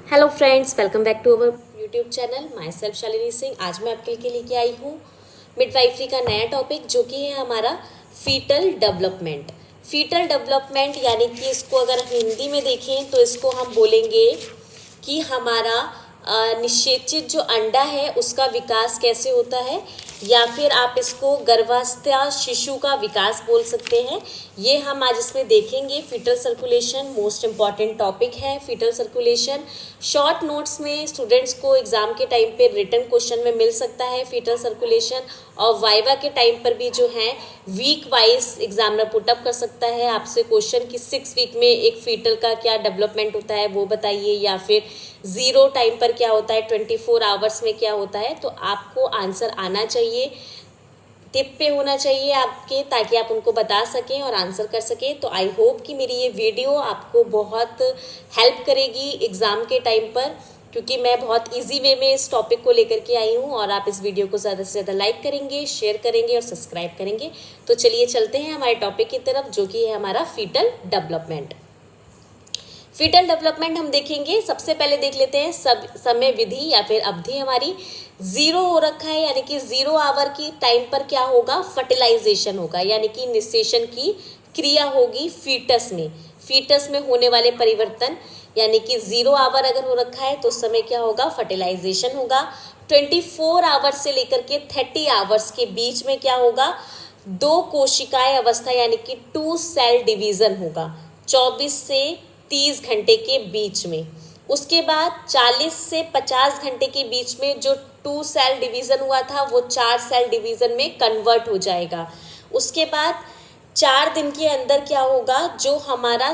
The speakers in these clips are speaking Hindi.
Hello friends, welcome back to our YouTube channel. Myself Shalini Singh. आज मैं आपके लिए लेके आई हूँ मिडवाइफरी का नया टॉपिक, जो कि है हमारा फीटल डेवलपमेंट। फीटल डेवलपमेंट यानी कि इसको अगर हम हिंदी में देखें तो इसको हम बोलेंगे कि हमारा निषेचित जो अंडा है उसका विकास कैसे होता है, या फिर आप इसको गर्भावस्था शिशु का विकास बोल सकते हैं। ये हम आज इसमें देखेंगे। Fetal circulation most important topic है। फीटल सर्कुलेशन शॉर्ट नोट्स में स्टूडेंट्स को एग्जाम के टाइम पे रिटन क्वेश्चन में मिल सकता है फीटल सर्कुलेशन, और वाइवा के टाइम पर भी जो है वीक वाइज एग्जामिनर पुटअप कर सकता है आपसे क्वेश्चन कि 6 वीक में एक फीटल का क्या डेवलपमेंट होता है वो बताइए, या फिर 0 टाइम पर क्या होता है, 24 आवर्स में क्या होता है। तो आपको आंसर आना चाहिए, टिप पे होना चाहिए आपके, ताकि आप उनको बता सकें और आंसर कर सकें। तो आई होप कि मेरी ये वीडियो आपको बहुत हेल्प करेगी एग्ज़ाम के टाइम पर, क्योंकि मैं बहुत इजी वे में इस टॉपिक को लेकर के आई हूँ। और आप इस वीडियो को ज़्यादा से ज़्यादा लाइक करेंगे, शेयर करेंगे और सब्सक्राइब करेंगे। तो चलिए चलते हैं हमारे टॉपिक की तरफ, जो कि है हमारा फीटल डेवलपमेंट। फीटल डेवलपमेंट हम देखेंगे। सबसे पहले देख लेते हैं समय विधि या फिर अवधि हमारी 0 हो रखा है, यानी कि 0 आवर की टाइम पर क्या होगा, फर्टिलाइजेशन होगा, यानी कि निषेचन की क्रिया होगी फीटस में होने वाले परिवर्तन। यानी कि 0 आवर अगर हो रखा है तो समय क्या होगा, फर्टिलाइजेशन होगा। 24 आवर से लेकर के 30 आवर्स के बीच में क्या होगा, 2 कोशिकाएं अवस्था यानी कि 2 सेल डिवीजन होगा 24 से 30 घंटे के बीच में। उसके बाद 40 से 50 घंटे के बीच में जो 2 सेल डिवीज़न हुआ था वो 4 सेल डिवीज़न में कन्वर्ट हो जाएगा। उसके बाद 4 दिन के अंदर क्या होगा, जो हमारा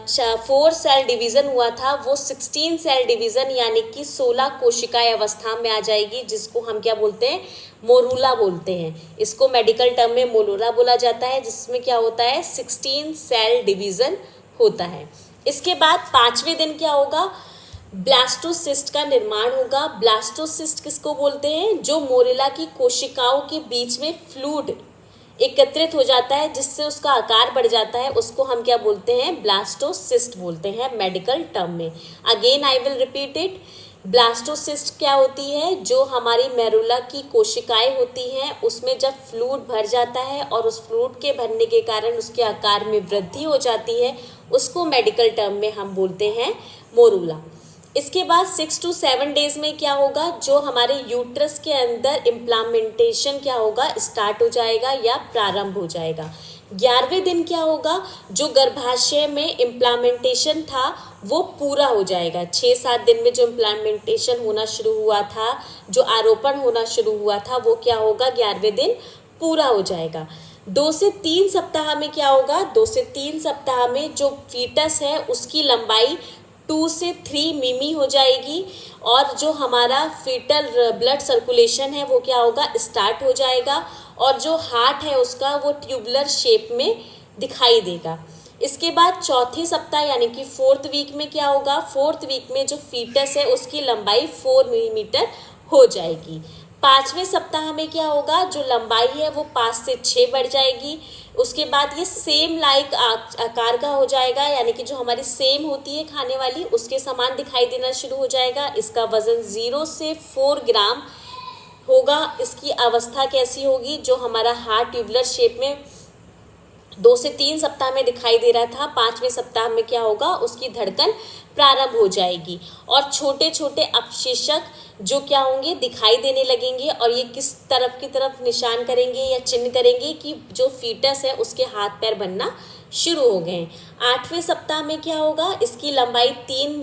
4 सेल डिवीज़न हुआ था वो 16 सेल डिवीज़न यानी कि 16 कोशिकाएं अवस्था में आ जाएगी, जिसको हम क्या बोलते हैं, मोरूला बोलते हैं। इसको मेडिकल टर्म में मोरूला बोला जाता है, जिसमें क्या होता है 16 सेल डिवीज़न होता है। इसके बाद 5वें दिन क्या होगा, ब्लास्टोसिस्ट का निर्माण होगा। ब्लास्टोसिस्ट किसको बोलते हैं, जो मोरेला की कोशिकाओं के बीच में फ्लूइड एकत्रित हो जाता है जिससे उसका आकार बढ़ जाता है, उसको हम क्या बोलते हैं, ब्लास्टोसिस्ट बोलते हैं मेडिकल टर्म में। Again I will repeat it. Blastocyst क्या होती है, जो हमारी मेरुला की कोशिकाएं होती हैं उसमें जब फ्लूइड भर जाता है और उस फ्लूइड के भरने के कारण उसके आकार में वृद्धि हो जाती है, उसको मेडिकल टर्म में हम बोलते हैं मोरूला। इसके बाद 6 to 7 डेज में क्या होगा, जो हमारे यूट्रस के अंदर इम्प्लामेंटेशन क्या होगा, स्टार्ट हो जाएगा या प्रारंभ हो जाएगा। 11वें दिन क्या होगा, जो गर्भाशय में इम्प्लामेंटेशन था वो पूरा हो जाएगा। 6-7 दिन में जो इम्प्लामेंटेशन होना शुरू हुआ था, जो आरोपण होना शुरू हुआ था, वो क्या होगा, 11वें दिन पूरा हो जाएगा। 2 से 3 सप्ताह में क्या होगा, 2 से 3 सप्ताह में जो फीटस है उसकी लंबाई 2 से 3 मिमी हो जाएगी, और जो हमारा फीटल ब्लड सर्कुलेशन है वो क्या होगा, स्टार्ट हो जाएगा, और जो हार्ट है उसका वो ट्यूबुलर शेप में दिखाई देगा। इसके बाद 4थे सप्ताह यानी कि 4th वीक में क्या होगा, 4th वीक में जो फीटस है उसकी लंबाई 4 मिलीमीटर हो जाएगी। 5वें सप्ताह में क्या होगा, जो लंबाई है वो 5 से 6 बढ़ जाएगी। उसके बाद ये सेम लाइक आकार का हो जाएगा, यानी कि जो हमारी सेम होती है खाने वाली उसके समान दिखाई देना शुरू हो जाएगा। इसका वजन 0 से 4 ग्राम होगा। इसकी अवस्था कैसी होगी, जो हमारा हार्ट ट्यूबुलर शेप में 2 से 3 सप्ताह में दिखाई दे रहा था, 5वें सप्ताह में क्या होगा, उसकी धड़कन प्रारंभ हो जाएगी, और छोटे छोटे अवशेषक जो क्या होंगे, दिखाई देने लगेंगे, और ये किस तरफ की तरफ निशान करेंगे या चिन्ह करेंगे कि जो फीटस है उसके हाथ पैर बनना शुरू हो गए। 8वें सप्ताह में क्या होगा, इसकी लंबाई 3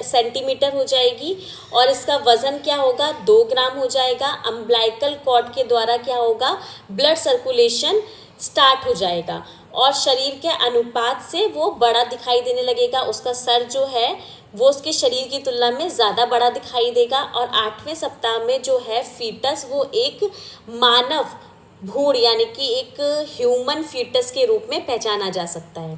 सेंटीमीटर हो जाएगी, और इसका वजन क्या होगा, 2 ग्राम हो जाएगा। अम्बिलाइकल कॉर्ड के द्वारा क्या होगा, ब्लड सर्कुलेशन स्टार्ट हो जाएगा, और शरीर के अनुपात से वो बड़ा दिखाई देने लगेगा। उसका सर जो है वो उसके शरीर की तुलना में ज़्यादा बड़ा दिखाई देगा, और 8वें सप्ताह में जो है फीटस वो एक मानव भ्रूण यानी कि एक ह्यूमन फीटस के रूप में पहचाना जा सकता है।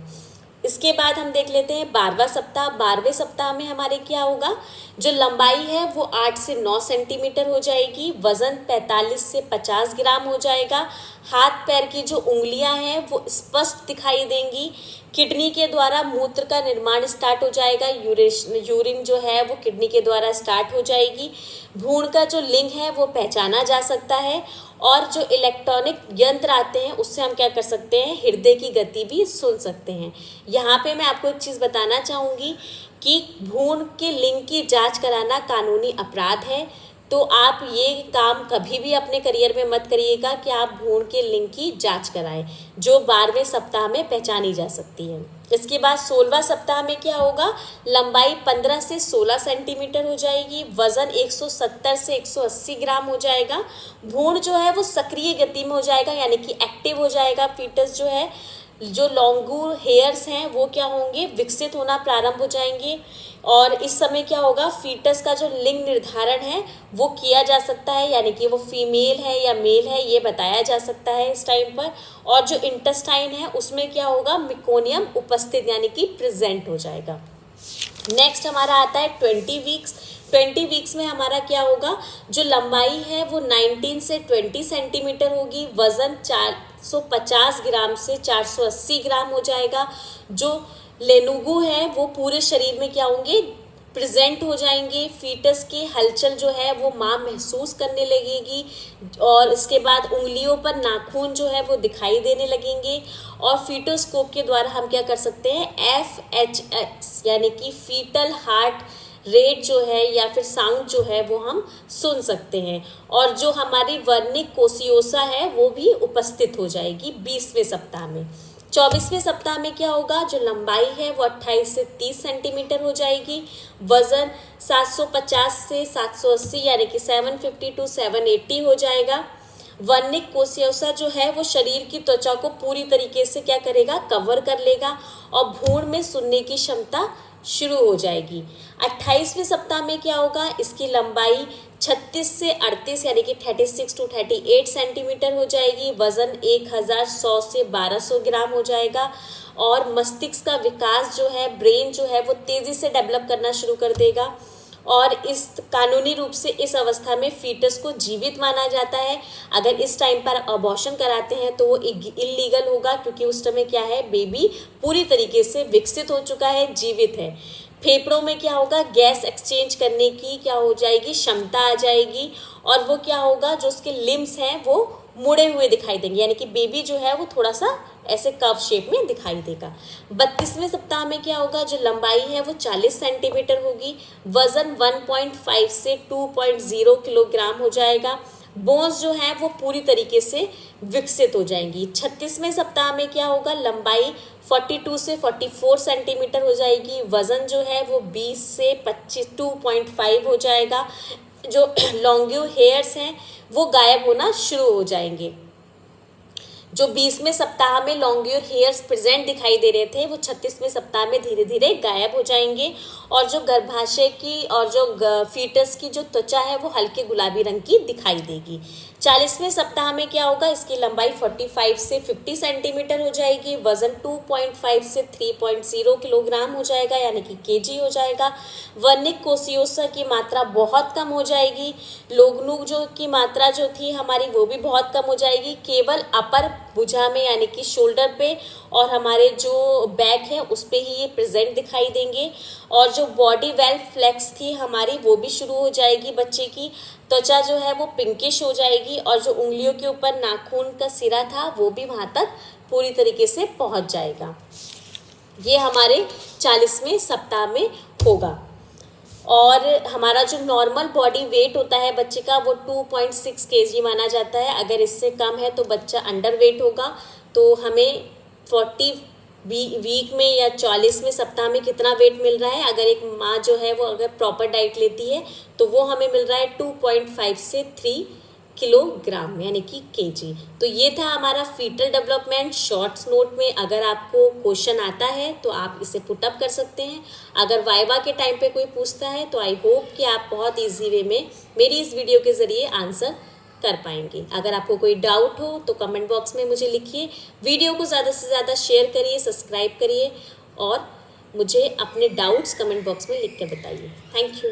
इसके बाद हम देख लेते हैं 12वां सप्ताह। 12वें सप्ताह में हमारे क्या होगा, जो लंबाई है वो 8 से 9 सेंटीमीटर हो जाएगी, वजन 45 से 50 ग्राम हो जाएगा। हाथ पैर की जो उंगलियां हैं वो स्पष्ट दिखाई देंगी। किडनी के द्वारा मूत्र का निर्माण स्टार्ट हो जाएगा, यूरिन जो है वो किडनी के द्वारा स्टार्ट हो जाएगी। भ्रूण का जो लिंग है वो पहचाना जा सकता है, और जो इलेक्ट्रॉनिक यंत्र आते हैं उससे हम क्या कर सकते हैं, हृदय की गति भी सुन सकते हैं। यहाँ पे मैं आपको एक चीज़ बताना चाहूँगी कि भ्रूण के लिंग की जांच कराना कानूनी अपराध है, तो आप ये काम कभी भी अपने करियर में मत करिएगा कि आप भ्रूण के लिंग की जांच कराएं, जो 12वें सप्ताह में पहचानी जा सकती है। इसके बाद 16वां सप्ताह में क्या होगा, लंबाई 15 से 16 सेंटीमीटर हो जाएगी, वजन 170 से 180 ग्राम हो जाएगा। भ्रूण जो है वो सक्रिय गति में हो जाएगा, यानी कि एक्टिव हो जाएगा। फीटस जो है, जो लॉन्गूर हेयर्स हैं वो क्या होंगे, विकसित होना प्रारंभ हो जाएंगे। और इस समय क्या होगा, फीटस का जो लिंग निर्धारण है वो किया जा सकता है, यानी कि वो फीमेल है या मेल है ये बताया जा सकता है इस टाइम पर। और जो इंटेस्टाइन है उसमें क्या होगा, मिकोनियम उपस्थित यानी कि प्रेजेंट हो जाएगा। नेक्स्ट हमारा आता है 20 वीक्स। 20 वीक्स में हमारा क्या होगा, जो लंबाई है वो 19 से 20 सेंटीमीटर होगी, वजन 450 ग्राम से 480 ग्राम हो जाएगा। जो लेनुगु है वो पूरे शरीर में क्या होंगे, प्रेजेंट हो जाएंगे। फीटस की हलचल जो है वो माँ महसूस करने लगेगी, और इसके बाद उंगलियों पर नाखून जो है वो दिखाई देने लगेंगे। और फीटोस्कोप के द्वारा हम क्या कर सकते हैं, FHS यानी कि फीटल हार्ट रेट जो है या फिर साउंड जो है वो हम सुन सकते हैं। और जो हमारी वर्निक कोशियोसा है वो भी उपस्थित हो जाएगी 20वें सप्ताह में। 24वें सप्ताह में क्या होगा, जो लंबाई है वो 28 से 30 सेंटीमीटर हो जाएगी, वजन 750 से 780 यानी कि 750 to 780 हो जाएगा। वर्निक कोशियोसा जो है वो शरीर की त्वचा को पूरी तरीके से क्या करेगा, कवर कर लेगा, और भ्रूण में सुनने की क्षमता शुरू हो जाएगी। 28वें सप्ताह में क्या होगा, इसकी लंबाई 36 से 38 यानी कि 36 to 38 सेंटीमीटर हो जाएगी, वजन 1100 से 1200 ग्राम हो जाएगा। और मस्तिष्क का विकास जो है, ब्रेन जो है वो तेज़ी से डेवलप करना शुरू कर देगा। और इस कानूनी रूप से इस अवस्था में फीटस को जीवित माना जाता है। अगर इस टाइम पर अबॉर्शन कराते हैं तो वो इलीगल होगा, क्योंकि उस समय क्या है, बेबी पूरी तरीके से विकसित हो चुका है, जीवित है। फेफड़ों में क्या होगा, गैस एक्सचेंज करने की क्या हो जाएगी, क्षमता आ जाएगी। और वो क्या होगा, जो उसके लिम्स हैं वो मुड़े हुए दिखाई देंगे, यानी कि बेबी जो है वो थोड़ा सा ऐसे कर्व शेप में दिखाई देगा। 32वें सप्ताह में क्या होगा, जो लंबाई है वो 40 सेंटीमीटर होगी, वजन 1.5 से 2.0 किलोग्राम हो जाएगा। बोन्स जो है वो पूरी तरीके से विकसित हो जाएंगी। 36वें सप्ताह में क्या होगा, लंबाई 42 से 44 सेंटीमीटर हो जाएगी, वजन जो है वो 20 से 2.5 हो जाएगा। जो लॉन्ग्यू हेयर्स हैं वो गायब होना शुरू हो जाएंगे। जो 20वें सप्ताह में लॉन्ग्यूर हेयर्स प्रेजेंट दिखाई दे रहे थे वो 36वें सप्ताह में धीरे धीरे गायब हो जाएंगे। और जो गर्भाशय की और जो फीटस की जो त्वचा है वो हल्के गुलाबी रंग की दिखाई देगी। 40वें सप्ताह में क्या होगा, इसकी लंबाई 45 से 50 सेंटीमीटर हो जाएगी, वजन 2.5 से 3.0 किलोग्राम हो जाएगा, यानी कि केजी हो जाएगा। वर्निक कोशियोसा की मात्रा बहुत कम हो जाएगी। लोगनू जो की मात्रा जो थी हमारी वो भी बहुत कम हो जाएगी। केवल अपर भुजा में यानी कि शोल्डर पे और हमारे जो बैक है उस पे ही ये प्रेजेंट दिखाई देंगे। और जो बॉडी वेल फ्लेक्स थी हमारी वो भी शुरू हो जाएगी। बच्चे की त्वचा जो है वो पिंकिश हो जाएगी और जो उंगलियों के ऊपर नाखून का सिरा था वो भी वहाँ तक पूरी तरीके से पहुँच जाएगा। ये हमारे 40वें सप्ताह में होगा। और हमारा जो नॉर्मल बॉडी वेट होता है बच्चे का वो 2.6 kg माना जाता है। अगर इससे कम है तो बच्चा अंडर वेट होगा। तो हमें 40 वीक में या 40वें सप्ताह में कितना वेट मिल रहा है, अगर एक माँ जो है वो अगर प्रॉपर डाइट लेती है तो वो हमें मिल रहा है 2.5 से 3 किलोग्राम यानी कि केजी। तो ये था हमारा फीटल डेवलपमेंट शॉर्ट्स नोट में। अगर आपको क्वेश्चन आता है तो आप इसे पुटअप कर सकते हैं। अगर वाइवा के टाइम पे कोई पूछता है तो आई होप कि आप बहुत इजी वे में मेरी इस वीडियो के ज़रिए आंसर कर पाएंगे। अगर आपको कोई डाउट हो तो कमेंट बॉक्स में मुझे लिखिए। वीडियो को ज़्यादा से ज़्यादा शेयर करिए, सब्सक्राइब करिए और मुझे अपने डाउट्स कमेंट बॉक्स में लिख के बताइए। Thank you.